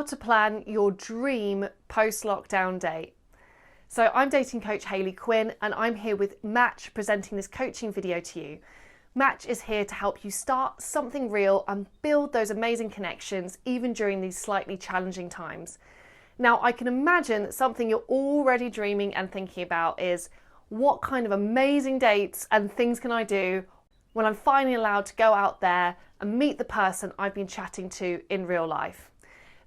to plan your dream post-lockdown date. So I'm dating coach Hayley Quinn and I'm here with Match presenting this coaching video to you. Match is here to help you start something real and build those amazing connections even during these slightly challenging times. Now I can imagine that something you're already dreaming and thinking about is what kind of amazing dates and things can I do when I'm finally allowed to go out there and meet the person I've been chatting to in real life.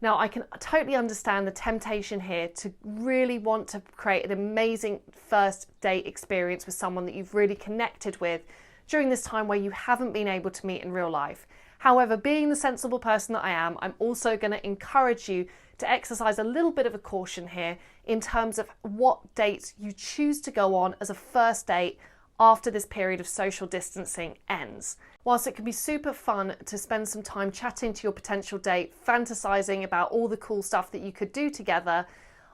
Now, I can totally understand the temptation here to really want to create an amazing first date experience with someone that you've really connected with during this time where you haven't been able to meet in real life. However, being the sensible person that I am, I'm also going to encourage you to exercise a little bit of a caution here in terms of what dates you choose to go on as a first date after this period of social distancing ends. Whilst it can be super fun to spend some time chatting to your potential date, fantasizing about all the cool stuff that you could do together,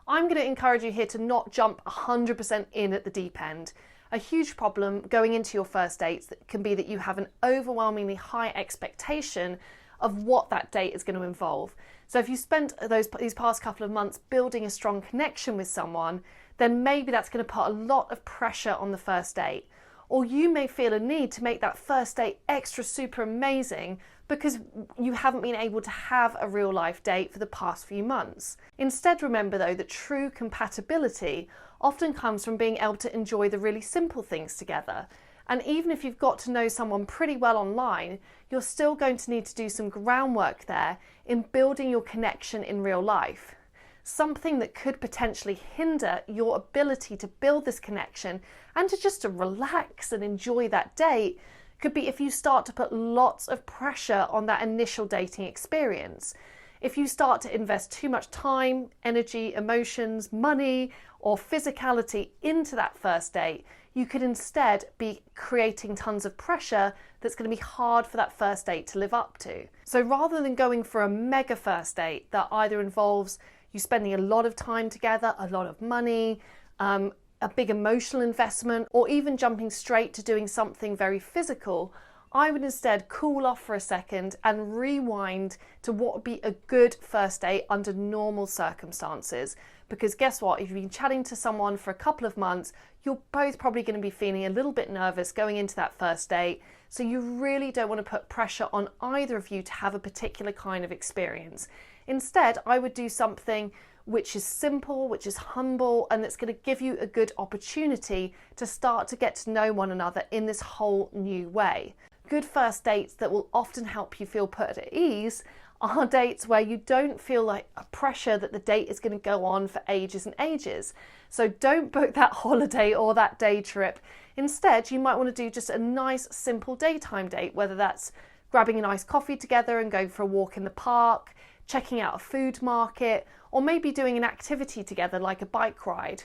I'm going to encourage you here to not jump 100% in at the deep end. A huge problem going into your first dates can be that you have an overwhelmingly high expectation of what that date is going to involve. So if you spent these past couple of months building a strong connection with someone, then maybe that's going to put a lot of pressure on the first date. Or you may feel a need to make that first date extra super amazing because you haven't been able to have a real life date for the past few months. Instead, remember though that true compatibility often comes from being able to enjoy the really simple things together. And even if you've got to know someone pretty well online, you're still going to need to do some groundwork there in building your connection in real life. Something that could potentially hinder your ability to build this connection and to relax and enjoy that date could be if you start to put lots of pressure on that initial dating experience. If you start to invest too much time, energy, emotions, money, or physicality into that first date, you could instead be creating tons of pressure that's going to be hard for that first date to live up to. So rather than going for a mega first date that either involves you spending a lot of time together, a lot of money, a big emotional investment, or even jumping straight to doing something very physical, I would instead cool off for a second and rewind to what would be a good first date under normal circumstances. Because guess what? If you've been chatting to someone for a couple of months, you're both probably going to be feeling a little bit nervous going into that first date. So you really don't want to put pressure on either of you to have a particular kind of experience. Instead, I would do something which is simple, which is humble, and that's going to give you a good opportunity to start to get to know one another in this whole new way. Good first dates that will often help you feel put at ease are dates where you don't feel like a pressure that the date is going to go on for ages and ages. So don't book that holiday or that day trip. Instead, you might want to do just a nice, simple daytime date, whether that's grabbing a nice coffee together and going for a walk in the park, checking out a food market, or maybe doing an activity together like a bike ride.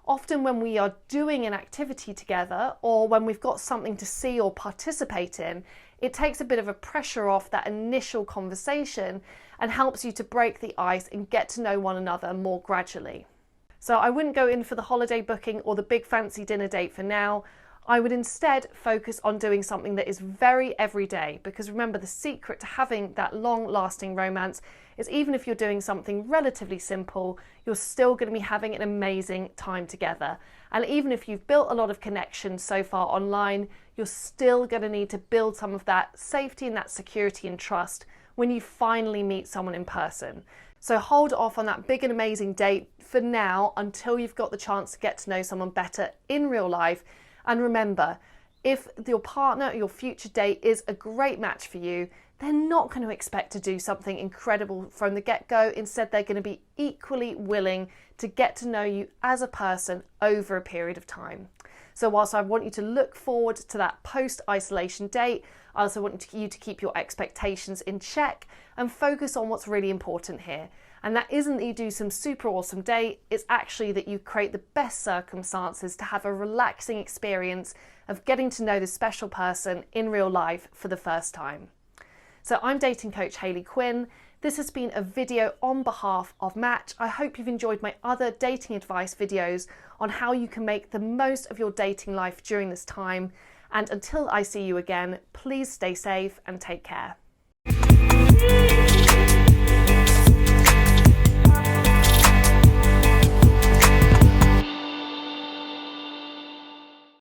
Often when we are doing an activity together or when we've got something to see or participate in, it takes a bit of a pressure off that initial conversation and helps you to break the ice and get to know one another more gradually. So I wouldn't go in for the holiday booking or the big fancy dinner date for now. I would instead focus on doing something that is very everyday, because remember, the secret to having that long-lasting romance is even if you're doing something relatively simple, you're still going to be having an amazing time together. And even if you've built a lot of connections so far online, you're still going to need to build some of that safety and that security and trust when you finally meet someone in person. So hold off on that big and amazing date for now until you've got the chance to get to know someone better in real life. And remember, if your partner or your future date is a great match for you, they're not going to expect to do something incredible from the get-go. Instead, they're going to be equally willing to get to know you as a person over a period of time. So whilst I want you to look forward to that post-isolation date, I also want you to keep your expectations in check and focus on what's really important here. And that isn't that you do some super awesome date, it's actually that you create the best circumstances to have a relaxing experience of getting to know this special person in real life for the first time. So I'm dating coach Hayley Quinn. This has been a video on behalf of Match. I hope you've enjoyed my other dating advice videos on how you can make the most of your dating life during this time. And until I see you again, please stay safe and take care.